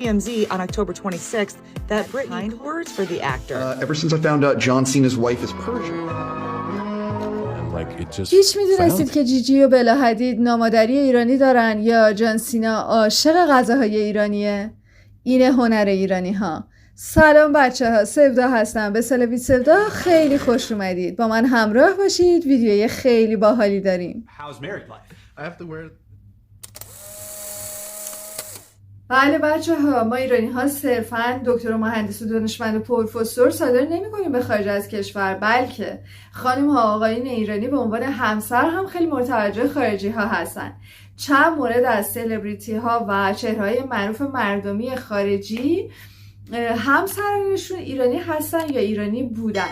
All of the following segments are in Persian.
TMZ on October 26th that Britney kind words for the actor. Ever since I found out John Cena's wife is Persian. هیچ میدونستید که جیجی و بلا حدید نامادری ایرانی دارن یا جان سینا عاشق غذاهای ایرانیه؟ اینه هنر ایرانی ها. سلام بچه ها، سودا هستم. به سال 2017 خیلی خوش اومدید. با من همراه باشید، ویدیوی خیلی باحالی داریم. بله بچه ها، ما ایرانی ها صرفاً دکتر و مهندس و دانشمند و پروفسور صادر نمی کنیم به خارج از کشور، بلکه خانم ها آقایون ایرانی به عنوان همسر هم خیلی متوجه خارجی ها هستن. چند مورد از سلبریتی ها و چهره‌های معروف مردمی خارجی همسرانشون ایرانی هستن یا ایرانی بودن.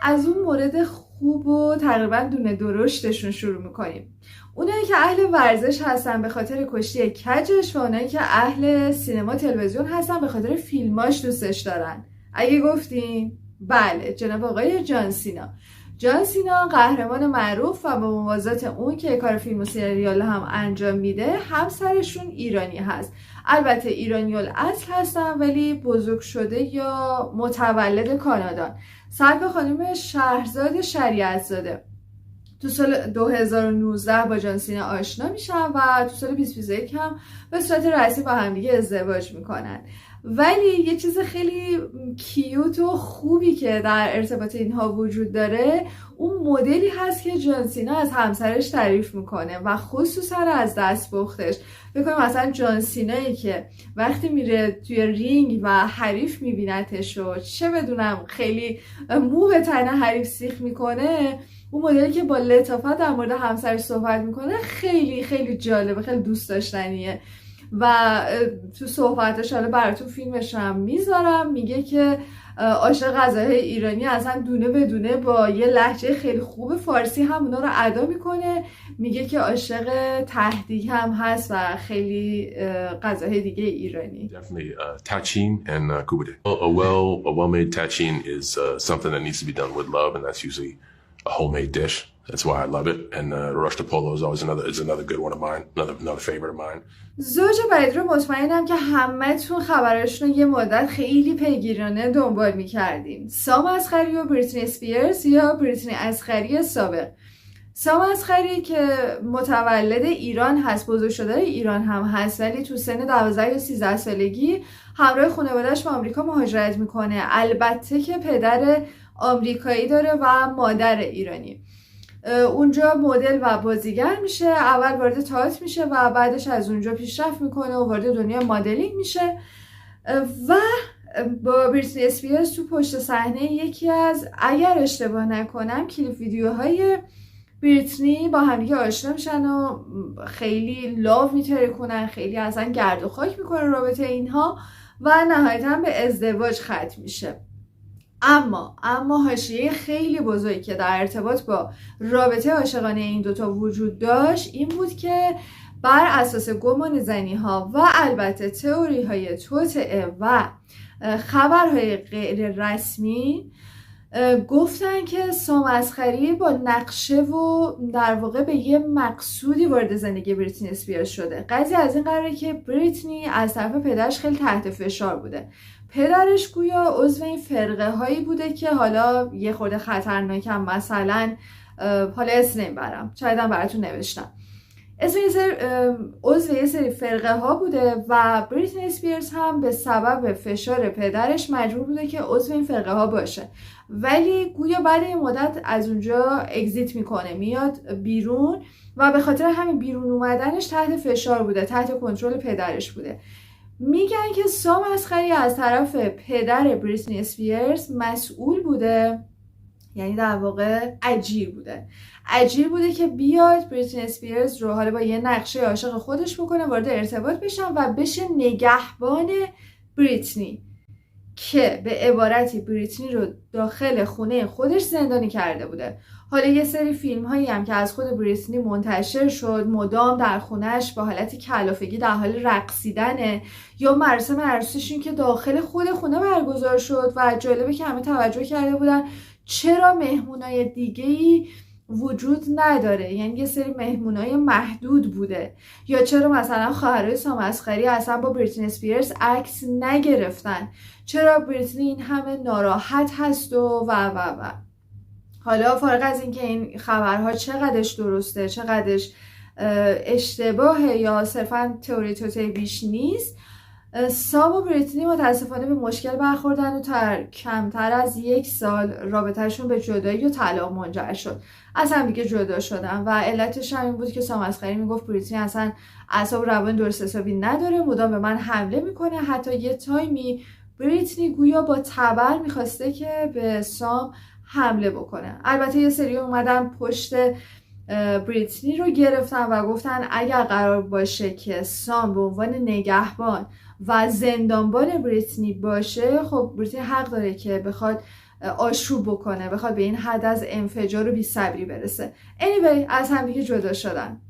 از اون مورد خوب و تقریبا دونه درشتشون شروع میکنیم. اونایی که اهل ورزش هستن به خاطر کشتی کجش و اونایی که اهل سینما تلویزیون هستن به خاطر فیلماش دوستش دارن. اگه گفتین بله، جناب آقای جان سینا. جان سینا قهرمان معروف و با موازات اون که کار فیلم و سریال هم انجام میده، همسرشون ایرانی هست. البته ایرانی الاصل هستن ولی بزرگ شده یا متولد کانادان. سرکار خانم شهرزاد شریعت زاده تو سال 2019 با جان سینا آشنا میشن و تو سال 2021 هم به صورت رسمی با همدیگه ازدواج میکنن. ولی یه چیز خیلی کیوت و خوبی که در ارتباط اینها وجود داره، اون مدلی هست که جان سینا از همسرش تعریف میکنه و خصوصا از دستپختش. بکنم مثلا جان سینایی که وقتی میره توی رینگ و حریف میبینتش و چه بدونم خیلی مو به تن حریف سیخ میکنه، اون مدلی که با لطافت در مورد همسرش صحبت میکنه خیلی خیلی جالبه، خیلی دوست داشتنیه. و تو صحبتش حالا براتون فیلمش هم میذارم، میگه که عاشق غذاهای ایرانی اصلا دونه به دونه با یه لهجه خیلی خوب فارسی هم اونا رو ادا میکنه. میگه که عاشق ته‌دیگ هم هست و خیلی غذاهای دیگه ایرانی. Definitely tagine and kubede. A well-made tagine is something that needs to be done with love, and that's usually a homemade dish. That's why I love it. And rosh polo is always another good one of mine, another favorite of mine. زوج بعدی رو مطمئنم که همتون خبرشون رو یه مدت خیلی پیگیرانه دنبال می‌کردیم. سام اصغری و بریتنی اسپیرز یا بریتنی اصغری سابق. سام اصغری که متولد ایران هست، بزرگ شده ایران هم هست، ولی تو سن 12 یا 13 سالگی همراه خانواده‌اش به آمریکا مهاجرت میکنه. البته که پدر آمریکایی داره و مادر ایرانی. اونجا مدل و بازیگر میشه، اول وارد تئاتر میشه و بعدش از اونجا پیشرفت میکنه و وارد دنیای مدلینگ میشه و با بریتنی اسپیرز تو پشت صحنه یکی از، اگر اشتباه نکنم، کلیپ ویدیوهای بریتنی با همدیگه آشنا میشن و خیلی لاو میترکونن، خیلی اصلا گرد و خاک میکنن رابطه اینها و نهایتا به ازدواج ختم میشه. اما حاشیه خیلی بزرگی که در ارتباط با رابطه عاشقانه این دوتا وجود داشت این بود که بر اساس گمان زنی ها و البته تئوری های توطئه و خبرهای غیر رسمی گفتن که سام اصغری با نقشه و در واقع به یه مقصودی وارد زندگی بریتنی اسپیرز شده. قضیه از این قراره که بریتنی از طرف پدرش خیلی تحت فشار بوده. پدرش گویا عضو این فرقه هایی بوده که حالا یه خورده خطرناکم، مثلا حالا اسم نمیبرم، شاید هم براتون نوشتم، اسم عضو یه سری فرقه ها بوده و بریتنی اسپیرز هم به سبب فشار پدرش مجبور بوده که عضو این فرقه ها باشه. ولی گویا بعد این مدت از اونجا اگزیت میکنه، میاد بیرون و به خاطر همین بیرون اومدنش تحت فشار بوده، تحت کنترل پدرش بوده. میگن که سام اصغری از طرف پدر بریتنی اسپیرز مسئول بوده، یعنی در واقع اجیر بوده که بیاد بریتنی اسپیرز رو حالا با یه نقشه عاشق خودش بکنه، وارد ارتباط بشن و بشه نگهبان بریتنی، که به عبارتی بریتنی رو داخل خونه خودش زندانی کرده بوده. حالا یه سری فیلم هایی هم که از خود بریتنی منتشر شد، مدام در خونهش با حالت کلافگی در حال رقصیدنه، یا مراسم عروسیشون که داخل خود خونه برگزار شد و جالبه که همه توجه کرده بودن چرا مهمونای دیگه‌ای وجود نداره، یعنی یه سری مهمونای محدود بوده، یا چرا مثلا خواهرای سام اصغری اصلا با بریتنی اسپیرز عکس نگرفتن، چرا بریتنی این همه ناراحت هست و حالا فارغ از اینکه این خبرها چقدرش درسته چقدرش اشتباهه یا صرفا تئوری توطئه بیش نیست، سام و بریتنی متاسفانه به مشکل برخوردن و تا کمتر از 1 سال رابطهشون به جدایی و طلاق منجر شد. از هم دیگه جدا شدن و علتش هم این بود که سام اصغری میگفت بریتنی اصلا اعصاب روان درست حسابی نداره، مدام به من حمله میکنه. حتی یه تایمی بریتنی گویا با تبر میخواسته که به سام حمله بکنه. البته یه سری اومدن پشت بریتنی رو گرفتن و گفتن اگر قرار باشه که سام به عنوان نگهبان و زندانبان بریتنی باشه، خب بریتنی حق داره که بخواد آشوب بکنه، بخواد به این حد از انفجار و بی‌صبری برسه. anyway از هم دیگه جدا شدن.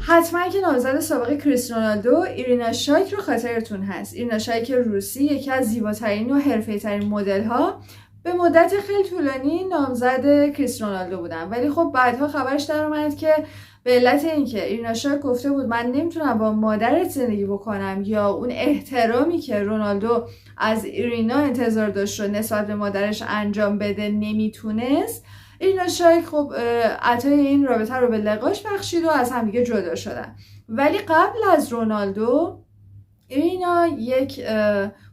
حتما که نامزد سابق کریستیانو رونالدو ایرینا شایک رو خاطرتون هست. ایرینا شایک روسی یکی از زیباترین و حرفه‌ای‌ترین مدل‌ها به مدت خیلی طولانی نامزد کریستیانو رونالدو بودن، ولی خب بعدها خبرش در اومد که به علت اینکه ایرینا شایک گفته بود من نمیتونم با مادرت زندگی بکنم یا اون احترامی که رونالدو از ایرینا انتظار داشت رو نسبت به مادرش انجام بده نمیتونست، ایرینا شایک خب عطای این رابطه رو به لقاش بخشید و از همدیگه جدا شدن. ولی قبل از رونالدو ایرینا یک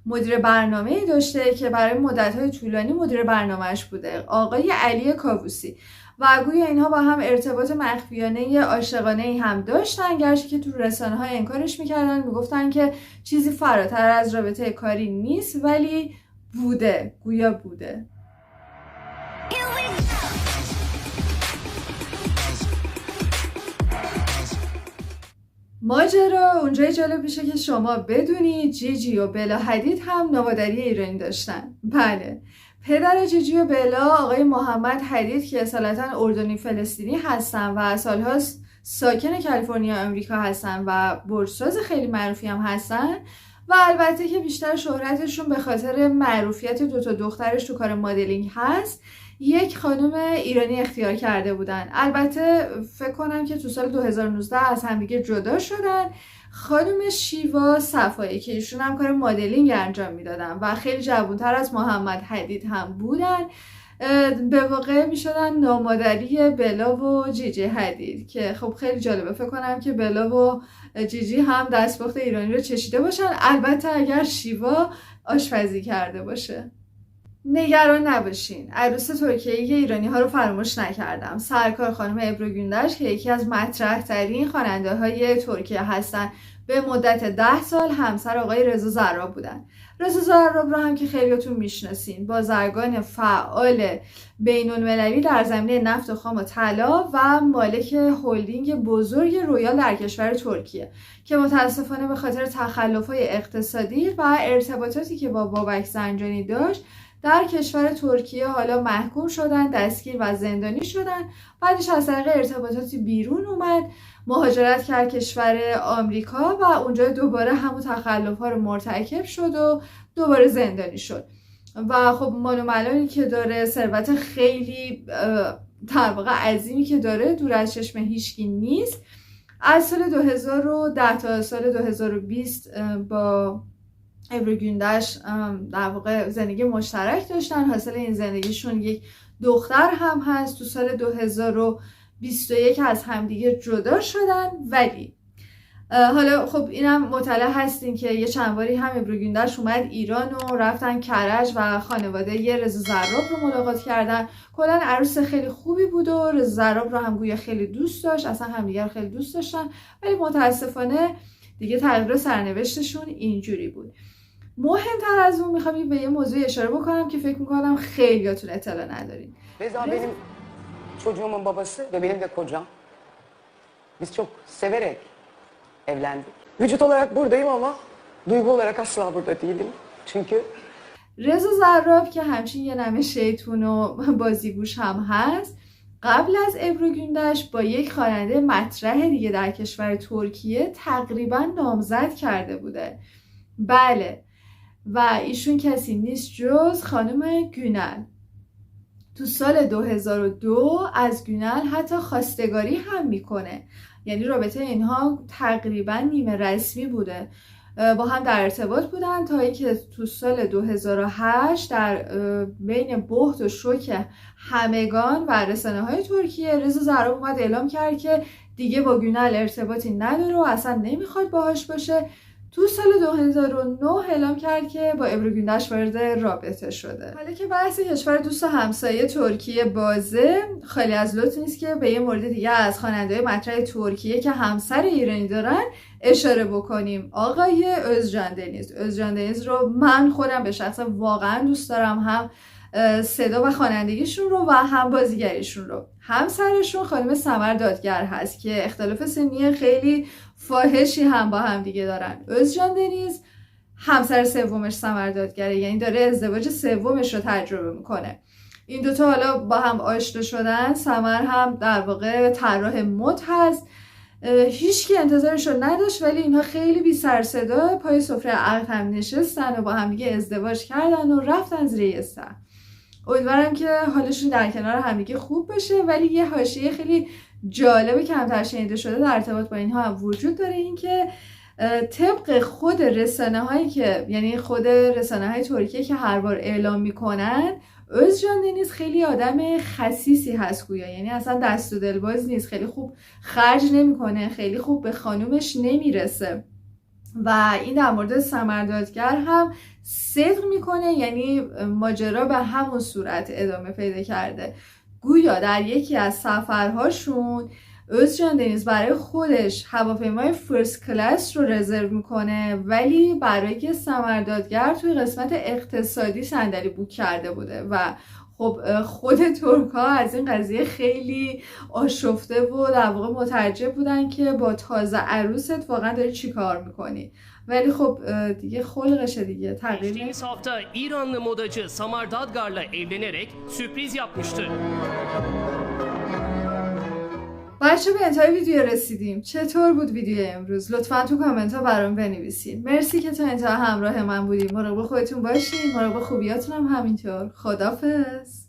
مدیر برنامه داشته که برای مدت‌های طولانی مدیر برنامه‌اش بوده، آقای علی کاووسی، و گویا اینها با هم ارتباط مخفیانه عاشقانه‌ای هم داشتن، گرچه که تو رسانه‌های انکارش می‌کردن، میگفتن که چیزی فراتر از رابطه کاری نیست، ولی بوده، گویا بوده. ماجرا اونجای جالب میشه که شما بدونید جیجی و بلا حدید هم نوادری ایرانی داشتن. بله، پدر جیجی و بلا آقای محمد حدید که اصالتا اردنی فلسطینی هستن و سالهاست ساکن کالیفرنیا آمریکا هستن و برجساز خیلی معروفی هم هستن، و البته که بیشتر شهرتشون به خاطر معروفیت 2 دخترش تو کار مدلینگ هست، یک خانم ایرانی اختیار کرده بودن. البته فکر کنم که تو سال 2019 از همدیگه جدا شدن. خانم شیوا صفایی که ایشون هم کار مدلینگ انجام میدادن و خیلی جوانتر از محمد حدید هم بودن، به واقع میشدن نامادری بلا و جیجی حدید، که خب خیلی جالبه. فکر کنم که بلا و جیجی هم دستپخت ایرانی رو چشیده باشن، البته اگر شیوا آشپزی کرده باشه. نگران نباشین، عروس ترکیه‌ای ایرانی ها رو فراموش نکردم. سرکار خانم ابرو گوندش که یکی از مطرح ترین خواننده های ترکیه هستن، به مدت 10 سال همسر آقای رضا زراب بودن. رضا زراب رو هم که خیلیاتون میشناسین، بازرگان فعال بین‌المللی در زمینه نفت و خام و طلا و مالک هلدینگ بزرگ رویال در کشور ترکیه، که متاسفانه به خاطر تخلف‌های اقتصادی و ارتباطاتی که با بابک زنجانی داشت در کشور ترکیه حالا محکوم شدن، دستگیر و زندانی شدن. بعدش از طریق ارتباطاتی بیرون اومد، مهاجرت کرد کشور آمریکا و اونجا دوباره همون تخلف‌ها رو مرتکب شد و دوباره زندانی شد. و خب مالومالانی که داره، ثروت خیلی در واقع عظیمی که داره، دور از چشم هیچکی نیست. از سال 2010 تا سال 2020 با ابرو گوندش در واقع زندگی مشترک داشتن. حاصل این زندگیشون یک دختر هم هست. تو سال 2021 از همدیگه جدا شدن. ولی حالا خب اینم مطلع هستین که یه چند باری هم ابرو گوندش اومد ایران و رفتن کرج و خانواده یه رضا زراب رو ملاقات کردن. کلا عروس خیلی خوبی بود و رضا زراب رو هم گویا خیلی دوست داشت، اصلا همدیگه رو خیلی دوست داشتن. ولی متاسفانه دیگه تغییر سرنوشتشون اینجوری بود. مهمتر از اون میخوام به یه موضوع اشاره بکنم که فکر میکنم خیلیاتون اطلاع ندارین. Reza benim çocuğumun babası ve benim de kocam. Biz çok severek evlendik. Vücut olarak buradayım ama duygu olarak asla burada değilim. Çünkü رضا زراب که همچین یه نمه شیطون و بازیگوش هم هست، قبل از ابرو گوندش با یک خواننده مطرح دیگه در کشور ترکیه تقریبا نامزد کرده بوده. بله، و ایشون کسی نیست جز خانم گونل. تو سال 2002 از گونل حتی خواستگاری هم میکنه، یعنی رابطه اینها تقریبا نیمه رسمی بوده، با هم در ارتباط بودن تا اینکه تو سال 2008 در بین بهت و شوک همگان و رسانه‌های ترکیه رضا زهراب اومد اعلام کرد که دیگه با گونل ارتباطی نداره و اصلا نمیخواد باهاش باشه. تو سال 2009 اعلام کرد که با ابرو گوندش وارد رابطه شده. حالا که بحث کشور دوست و همسایه ترکیه بازه، خیلی از لطف نیست که به یه مورد دیگه از خواننده‌های مطرح ترکیه که همسر ایرانی دارن اشاره بکنیم. آقای özcan deniz. özcan deniz رو من خودم به شخص واقعا دوست دارم، هم صدا و خوانندگیشون رو و هم بازیگریشون رو. همسرشون خانم سمر دادگر هست که اختلاف سنی خیلی فاحشی هم با هم دیگه دارن. özcan deniz همسر سومش سمر دادگره، یعنی داره ازدواج سومش رو تجربه میکنه. این دوتا حالا با هم آشنا شدن. سمر هم در واقع طراح مد هست، هیچ کی انتظارش رو نداشت، ولی اینها خیلی بی سر صدا پای سفره عقد هم نشستن و با هم دیگه ازدواج کردن و رفتن زیر یه سقف. امیدوارم که حالشون در کنار همدیگه خوب بشه. ولی یه حاشیه خیلی جالب کمتر شنیده شده در ارتباط با اینها هم وجود داره، این که طبق خود رسانه‌هایی که یعنی خود رسانه‌های ترکیه که هر بار اعلام میکنن، özcan deniz خیلی آدم خسیسی هست گویا، یعنی اصلا دست و دلباز نیست، خیلی خوب خرج نمیکنه، خیلی خوب به خانومش نمیرسه. و این در مورد سمر دادگر هم صدق میکنه، یعنی ماجرا به همون صورت ادامه پیدا کرده. گویا در یکی از سفرهاشون özcan deniz برای خودش هواپیمای فرست کلاس رو رزرو میکنه، ولی برای سمر دادگر توی قسمت اقتصادی صندلی بوک کرده بوده و خب خود ترک‌ها از این قضیه خیلی آشفته و در واقع متعجب buden ki با تازه عروست واقعا داری چی کار میکنی. ولی خب دیگه خلقشه دیگه، تغییر. Geçtiğimiz hafta İranlı modacı Samar Dadgar'la evlenerek sürpriz yapmıştı. بچه به انتهای ویدیو رسیدیم. چطور بود ویدیو امروز؟ لطفا تو کامنت ها برام بنویسین. مرسی که تا انتها همراه من بودیم. مراقب خودتون باشین، مراقب خوبیاتون هم همینطور. خدافظ.